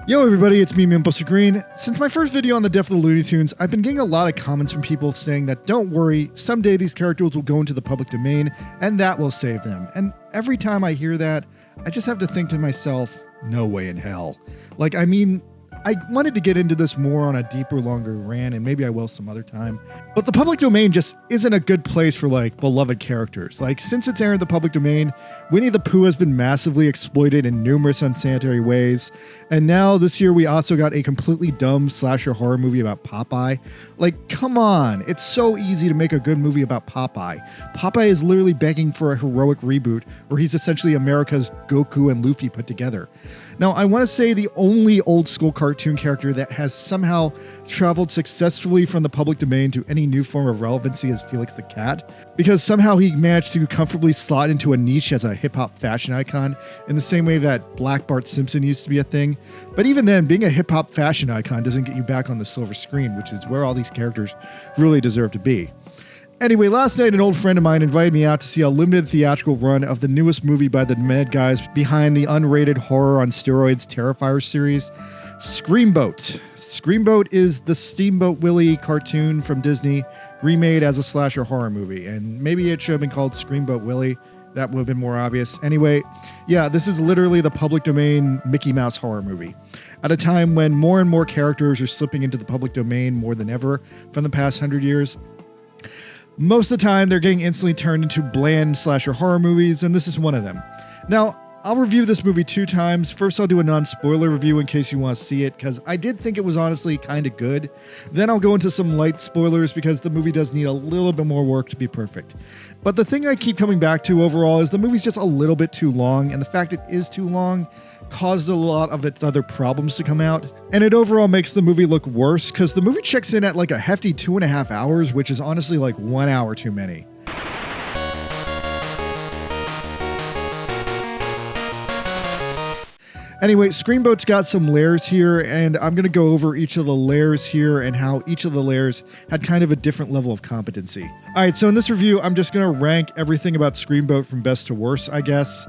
Yo everybody, it's me, Mimposter Green. Since my first video on the death of the Looney Tunes, I've been getting a lot of comments from people saying that don't worry, someday these characters will go into the public domain and that will save them. And every time I hear that, I just have to think to myself, no way in hell. I wanted to get into this more on a deeper, longer rant, and maybe I will some other time. But the public domain just isn't a good place for beloved characters. Since it's entered the public domain, Winnie the Pooh has been massively exploited in numerous unsanitary ways. And now this year we also got a completely dumb slasher horror movie about Popeye. Come on, it's so easy to make a good movie about Popeye. Popeye is literally begging for a heroic reboot where he's essentially America's Goku and Luffy put together. Now, I want to say the only old school cartoon character that has somehow traveled successfully from the public domain to any new form of relevancy is Felix the Cat, because somehow he managed to comfortably slot into a niche as a hip-hop fashion icon in the same way that Black Bart Simpson used to be a thing. But even then, being a hip-hop fashion icon doesn't get you back on the silver screen, which is where all these characters really deserve to be. Anyway, last night an old friend of mine invited me out to see a limited theatrical run of the newest movie by the mad guys behind the unrated horror on steroids Terrifier series, Screamboat. Screamboat is the Steamboat Willie cartoon from Disney remade as a slasher horror movie, and maybe it should have been called Screamboat Willie. That would have been more obvious. Anyway, yeah, this is literally the public domain Mickey Mouse horror movie. At a time when more and more characters are slipping into the public domain more than ever from the past 100 years, most of the time, they're getting instantly turned into bland slasher horror movies, and this is one of them. Now, I'll review this movie 2 times. First, I'll do a non-spoiler review in case you want to see it, because I did think it was honestly kind of good. Then I'll go into some light spoilers, because the movie does need a little bit more work to be perfect. But the thing I keep coming back to overall is the movie's just a little bit too long, and the fact it is too long caused a lot of its other problems to come out, and it overall makes the movie look worse because the movie checks in at a hefty 2.5 hours, which is honestly 1 hour too many. Anyway, Screamboat's got some layers here, and I'm going to go over each of the layers here and how each of the layers had kind of a different level of competency. Alright, so in this review, I'm just going to rank everything about Screamboat from best to worst, I guess.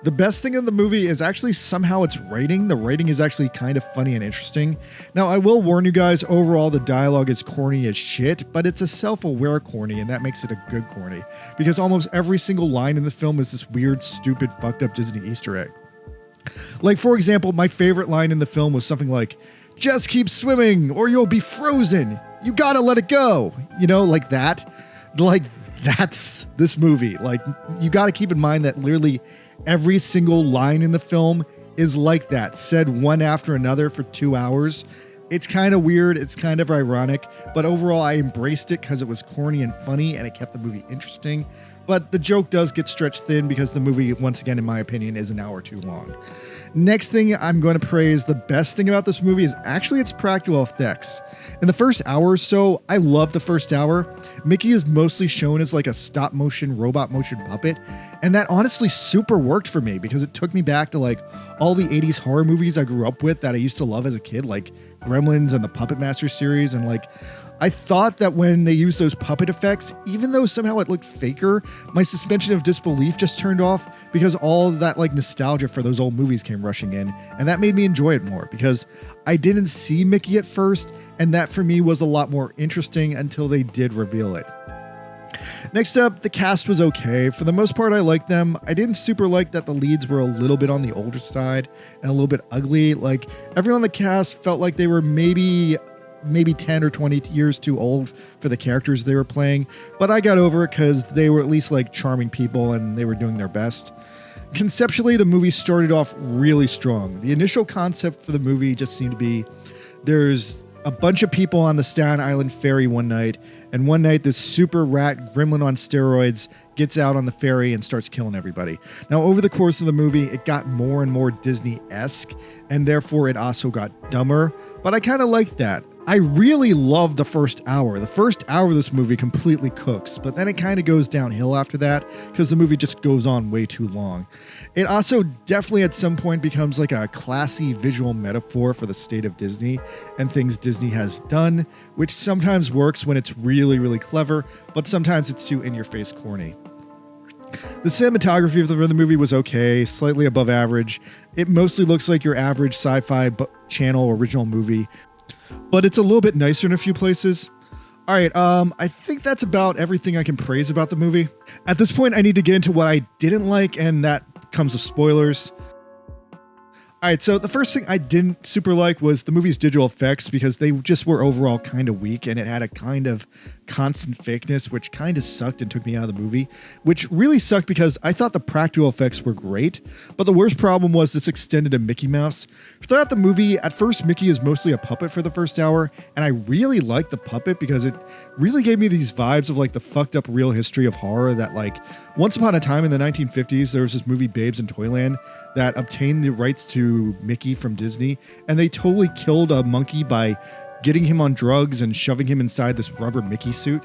The best thing in the movie is actually somehow its writing. The writing is actually kind of funny and interesting. Now, I will warn you guys, overall the dialogue is corny as shit, but it's a self-aware corny, and that makes it a good corny. Because almost every single line in the film is this weird, stupid, fucked up Disney Easter egg. For example, my favorite line in the film was something like, "Just keep swimming or you'll be frozen. You gotta let it go." Like that. That's this movie. You gotta keep in mind that literally every single line in the film is like that, said one after another for 2 hours. It's kind of weird, it's kind of ironic, but overall I embraced it because it was corny and funny and it kept the movie interesting. But the joke does get stretched thin because the movie, once again, in my opinion, is an hour too long. Next thing I'm going to praise, the best thing about this movie is actually its practical effects. In the first hour or so, I love the first hour. Mickey is mostly shown as a stop motion, robot motion puppet. And that honestly super worked for me because it took me back to all the 80s horror movies I grew up with that I used to love as a kid, like Gremlins and the Puppet Master series. And I thought that when they used those puppet effects, even though somehow it looked faker, my suspension of disbelief just turned off because all of that nostalgia for those old movies came rushing in, and that made me enjoy it more because I didn't see Mickey at first, and that for me was a lot more interesting until they did reveal it. Next up, the cast was okay. For the most part, I liked them. I didn't super like that the leads were a little bit on the older side and a little bit ugly. Everyone on the cast felt like they were maybe 10 or 20 years too old for the characters they were playing, but I got over it because they were at least charming people and they were doing their best. Conceptually, the movie started off really strong. The initial concept for the movie just seemed to be there's a bunch of people on the Staten Island ferry one night, and one night this super rat gremlin on steroids gets out on the ferry and starts killing everybody. Now, over the course of the movie, it got more and more Disney-esque, and therefore it also got dumber, but I kind of liked that. I really love the first hour. The first hour of this movie completely cooks, but then it kind of goes downhill after that because the movie just goes on way too long. It also definitely at some point becomes a classy visual metaphor for the state of Disney and things Disney has done, which sometimes works when it's really, really clever, but sometimes it's too in-your-face corny. The cinematography of the movie was okay, slightly above average. It mostly looks like your average sci-fi channel original movie, but it's a little bit nicer in a few places. All right, I think that's about everything I can praise about the movie. At this point, I need to get into what I didn't like, and that comes with spoilers. All right, so the first thing I didn't super like was the movie's digital effects, because they just were overall kind of weak, and it had a kind of constant fakeness, which kind of sucked and took me out of the movie, which really sucked because I thought the practical effects were great, but the worst problem was this extended to Mickey Mouse. Throughout the movie, at first Mickey is mostly a puppet for the first hour, and I really liked the puppet because it really gave me these vibes of like the fucked up real history of horror that, like, once upon a time in the 1950s, there was this movie Babes in Toyland that obtained the rights to Mickey from Disney, and they totally killed a monkey by getting him on drugs and shoving him inside this rubber Mickey suit.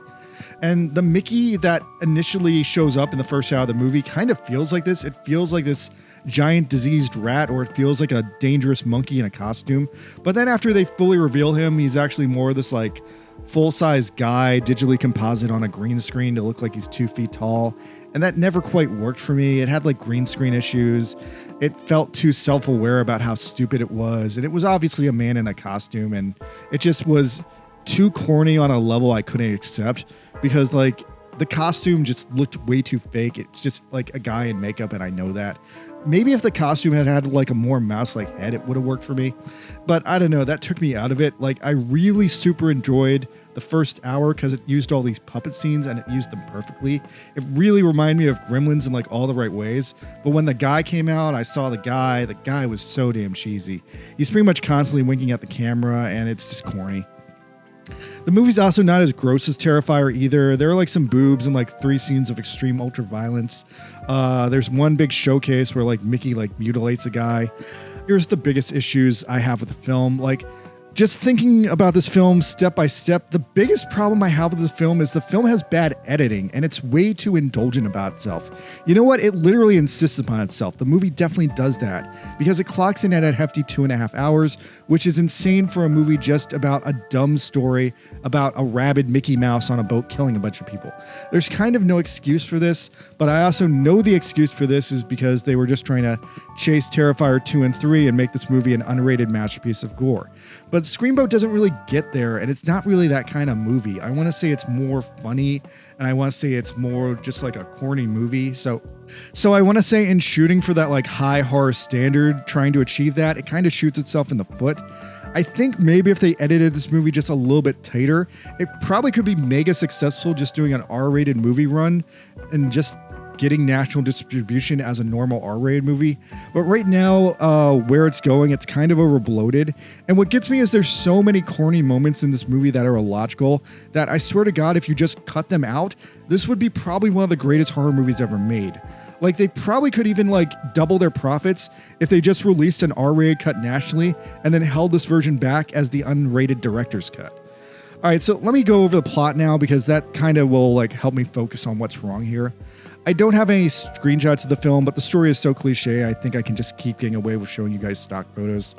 And the Mickey that initially shows up in the first hour of the movie kind of feels like this. It feels like this giant diseased rat, or it feels like a dangerous monkey in a costume. But then after they fully reveal him, he's actually more this like full-size guy, digitally composite on a green screen to look like he's 2 feet tall. And that never quite worked for me. It had like green screen issues. It felt too self-aware about how stupid it was. And it was obviously a man in a costume, and it just was too corny on a level I couldn't accept, because like the costume just looked way too fake. It's just like a guy in makeup, and I know that. Maybe if the costume had had like a more mouse-like head, it would have worked for me. But I don't know, that took me out of it. Like, I really super enjoyed the first hour because it used all these puppet scenes and it used them perfectly. It really reminded me of Gremlins in like all the right ways. But when the guy came out, I saw the guy was so damn cheesy. He's pretty much constantly winking at the camera, and it's just corny. The movie's also not as gross as Terrifier either. There are like some boobs and like 3 scenes of extreme ultra violence. There's one big showcase where like Mickey like mutilates a guy. Here's the biggest issues I have with the film. Like, just thinking about this film step by step, the biggest problem I have with this film is the film has bad editing, and it's way too indulgent about itself. You know what? It literally insists upon itself. The movie definitely does that because it clocks in at a hefty 2.5 hours, which is insane for a movie just about a dumb story about a rabid Mickey Mouse on a boat killing a bunch of people. There's kind of no excuse for this, but I also know the excuse for this is because they were just trying to chase Terrifier 2 and 3 and make this movie an unrated masterpiece of gore. But Screamboat doesn't really get there, and it's not really that kind of movie. I want to say it's more funny, and I want to say it's more just like a corny movie. So I want to say in shooting for that like high horror standard, trying to achieve that, it kind of shoots itself in the foot. I think maybe if they edited this movie just a little bit tighter, it probably could be mega successful just doing an R-rated movie run and just getting national distribution as a normal R-rated movie. But right now, where it's going, it's kind of overbloated. And what gets me is there's so many corny moments in this movie that are illogical that I swear to God, if you just cut them out, this would be probably one of the greatest horror movies ever made. Like, they probably could even like double their profits if they just released an R-rated cut nationally and then held this version back as the unrated director's cut. All right, so let me go over the plot now because that kind of will like help me focus on what's wrong here. I don't have any screenshots of the film, but the story is so cliche, I think I can just keep getting away with showing you guys stock photos.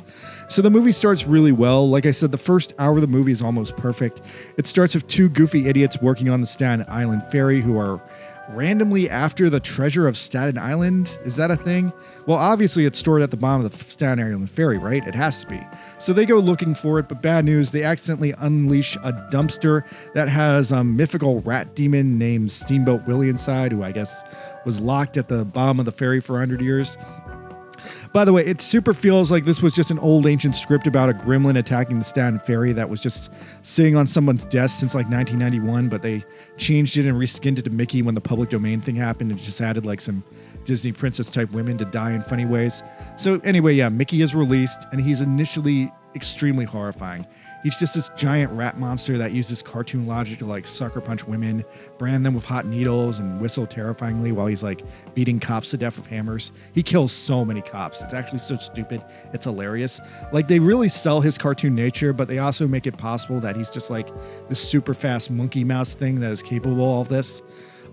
So the movie starts really well. Like I said, the first hour of the movie is almost perfect. It starts with 2 goofy idiots working on the Staten Island ferry who are randomly after the treasure of Staten Island. Is that a thing? Well, obviously it's stored at the bottom of the Staten Island ferry, right? It has to be. So they go looking for it, but bad news, they accidentally unleash a dumpster that has a mythical rat demon named Steamboat Willie inside, who I guess was locked at the bottom of the ferry for 100 years. By the way, it super feels like this was just an old ancient script about a gremlin attacking the Staten Ferry that was just sitting on someone's desk since like 1991, but they changed it and reskinned it to Mickey when the public domain thing happened and just added like some Disney princess type women to die in funny ways. So anyway, yeah, Mickey is released and he's initially extremely horrifying. He's just this giant rat monster that uses cartoon logic to like sucker punch women, brand them with hot needles, and whistle terrifyingly while he's like beating cops to death with hammers. He kills so many cops. It's actually so stupid. It's hilarious. Like, they really sell his cartoon nature, but they also make it possible that he's just like this super fast monkey mouse thing that is capable of all this.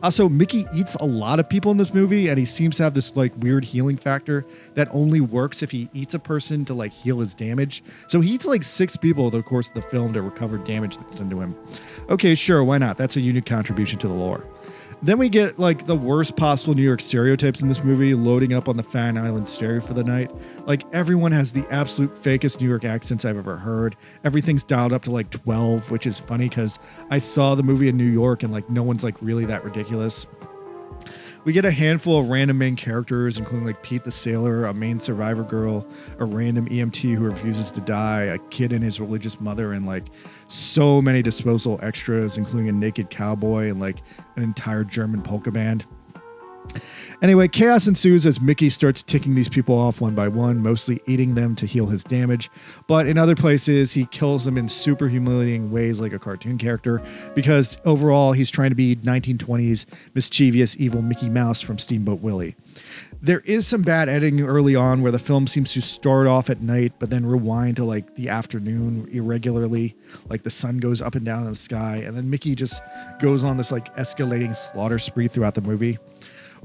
Also, Mickey eats a lot of people in this movie, and he seems to have this like weird healing factor that only works if he eats a person to like heal his damage. So he eats like 6 people over the course of the film to recover damage that's done to him. Okay, sure, why not? That's a unique contribution to the lore. Then we get like the worst possible New York stereotypes in this movie loading up on the Fan Island stereo for the night. Like everyone has the absolute fakest New York accents I've ever heard. Everything's dialed up to like 12, which is funny because I saw the movie in New York and like no one's like really that ridiculous. We get a handful of random main characters, including like Pete the Sailor, a main survivor girl, a random EMT who refuses to die, a kid and his religious mother, and like so many disposable extras, including a naked cowboy and like an entire German polka band. Anyway, chaos ensues as Mickey starts ticking these people off one by one, mostly eating them to heal his damage. But in other places, he kills them in super humiliating ways like a cartoon character, because overall, he's trying to be 1920s mischievous evil Mickey Mouse from Steamboat Willie. There is some bad editing early on where the film seems to start off at night, but then rewind to like the afternoon irregularly, like the sun goes up and down in the sky, and then Mickey just goes on this like escalating slaughter spree throughout the movie.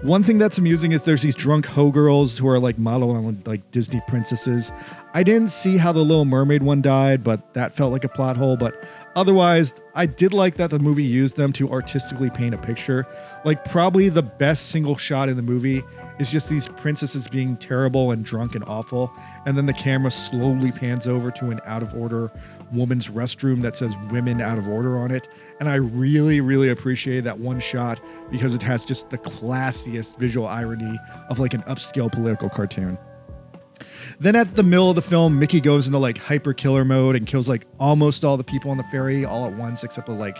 One thing that's amusing is there's these drunk hoe girls who are like modeled on like Disney princesses. I didn't see how the Little Mermaid one died, but that felt like a plot hole. But otherwise, I did like that the movie used them to artistically paint a picture. Like probably the best single shot in the movie is just these princesses being terrible and drunk and awful. And then the camera slowly pans over to an out of order woman's restroom that says women out of order on it. And I really, really appreciate that one shot because it has just the classiest visual irony of like an upscale political cartoon. Then at the middle of the film, Mickey goes into like hyper killer mode and kills like almost all the people on the ferry all at once, except for like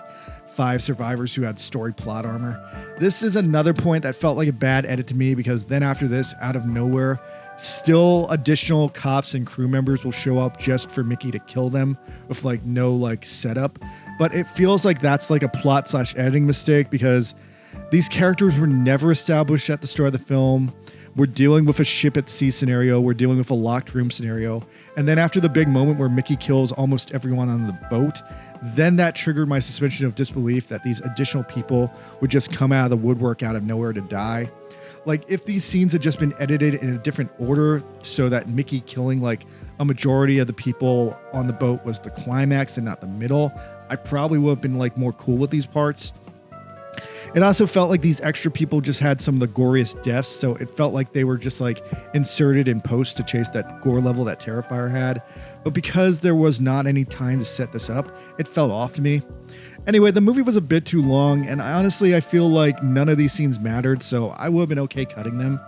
5 survivors who had story plot armor. This is another point that felt like a bad edit to me because then after this, out of nowhere, still additional cops and crew members will show up just for Mickey to kill them with like no like setup. But it feels like that's like a plot / editing mistake because these characters were never established at the start of the film. We're dealing with a ship at sea scenario. We're dealing with a locked room scenario. And then after the big moment where Mickey kills almost everyone on the boat, then that triggered my suspension of disbelief that these additional people would just come out of the woodwork out of nowhere to die. Like if these scenes had just been edited in a different order so that Mickey killing like a majority of the people on the boat was the climax and not the middle, I probably would have been like more cool with these parts. It also felt like these extra people just had some of the goriest deaths, so it felt like they were just like inserted in post to chase that gore level that Terrifier had. But because there was not any time to set this up, it felt off to me. Anyway, the movie was a bit too long, and honestly, I feel like none of these scenes mattered, so I would have been okay cutting them.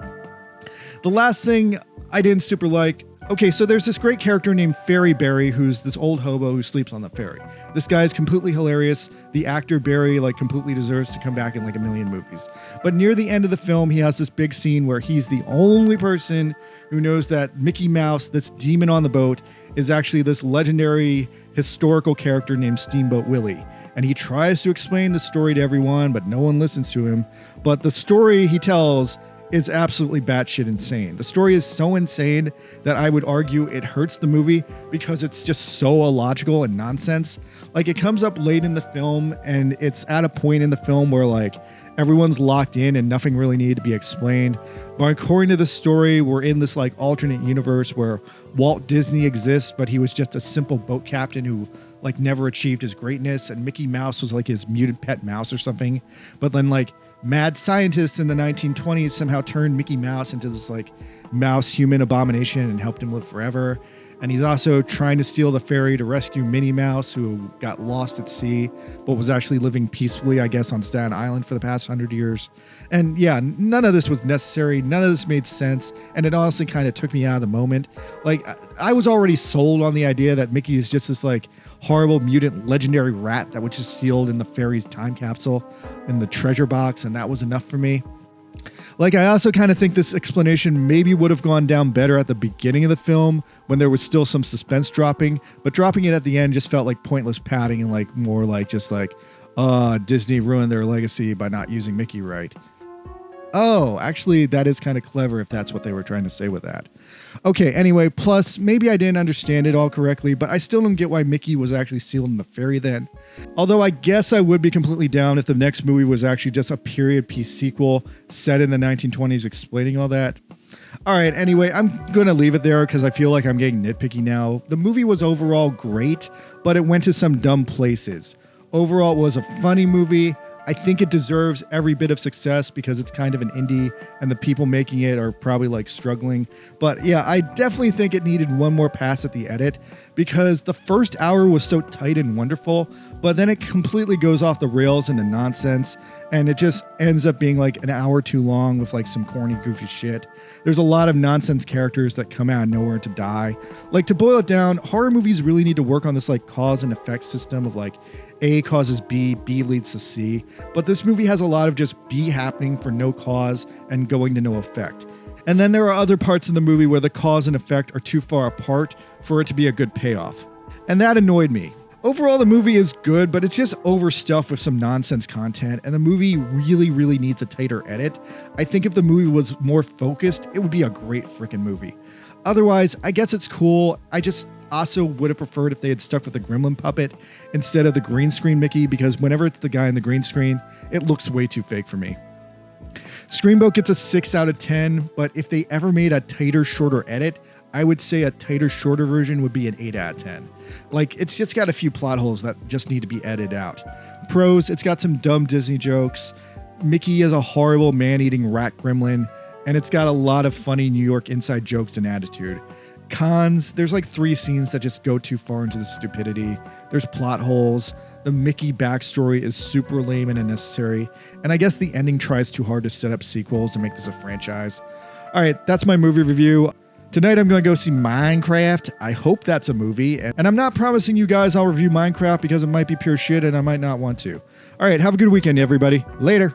The last thing I didn't super like. Okay, so there's this great character named Ferry Barry, who's this old hobo who sleeps on the ferry. This guy is completely hilarious. The actor Barry like completely deserves to come back in like a million movies. But near the end of the film, he has this big scene where he's the only person who knows that Mickey Mouse, this demon on the boat, is actually this legendary historical character named Steamboat Willie. And he tries to explain the story to everyone, but no one listens to him. But the story he tells is absolutely batshit insane. The story is so insane that I would argue it hurts the movie because it's just so illogical and nonsense. Like it comes up late in the film and it's at a point in the film where like everyone's locked in and nothing really needed to be explained. But according to the story, we're in this like alternate universe where Walt Disney exists, but he was just a simple boat captain who like never achieved his greatness, and Mickey Mouse was like his mutant pet mouse or something. But then like mad scientists in the 1920s somehow turned Mickey Mouse into this like mouse human abomination and helped him live forever. And he's also trying to steal the ferry to rescue Minnie Mouse, who got lost at sea, but was actually living peacefully, I guess, on Staten Island for the past 100 years. And yeah, none of this was necessary. None of this made sense. And it honestly kind of took me out of the moment. Like I was already sold on the idea that Mickey is just this like horrible mutant legendary rat that was just sealed in the ferry's time capsule in the treasure box. And that was enough for me. Like, I also kind of think this explanation maybe would have gone down better at the beginning of the film when there was still some suspense dropping, but dropping it at the end just felt like pointless padding and like more like just like, Disney ruined their legacy by not using Mickey right. Oh, actually, that is kind of clever if that's what they were trying to say with that. Okay, anyway, plus, maybe I didn't understand it all correctly, but I still don't get why Mickey was actually sealed in the ferry then. Although I guess I would be completely down if the next movie was actually just a period piece sequel set in the 1920s explaining all that. All right, anyway, I'm going to leave it there because I feel like I'm getting nitpicky now. The movie was overall great, but it went to some dumb places. Overall, it was a funny movie. I think it deserves every bit of success because it's kind of an indie and the people making it are probably like struggling. But yeah, I definitely think it needed one more pass at the edit because the first hour was so tight and wonderful, but then it completely goes off the rails into nonsense and it just ends up being like an hour too long with like some corny, goofy shit. There's a lot of nonsense characters that come out of nowhere to die. Like, to boil it down, horror movies really need to work on this like cause and effect system of like A causes B, B leads to C. But this movie has a lot of just B happening for no cause and going to no effect. And then there are other parts in the movie where the cause and effect are too far apart for it to be a good payoff. And that annoyed me. Overall, the movie is good, but it's just overstuffed with some nonsense content, and the movie really, really needs a tighter edit. I think if the movie was more focused, it would be a great freaking movie. Otherwise, I guess it's cool. I just also would have preferred if they had stuck with the gremlin puppet instead of the green screen Mickey, because whenever it's the guy in the green screen, it looks way too fake for me. Screamboat gets a 6 out of 10, but if they ever made a tighter, shorter edit, I would say a tighter, shorter version would be an 8 out of 10. Like, it's just got a few plot holes that just need to be edited out. Pros, it's got some dumb Disney jokes. Mickey is a horrible man-eating rat gremlin, and it's got a lot of funny New York inside jokes and attitude. Cons, there's like 3 scenes that just go too far into the stupidity. There's plot holes. The Mickey backstory is super lame and unnecessary. And I guess the ending tries too hard to set up sequels and make this a franchise. All right, that's my movie review. Tonight I'm going to go see Minecraft. I hope that's a movie. And I'm not promising you guys I'll review Minecraft because it might be pure shit and I might not want to. All right, have a good weekend, everybody. Later.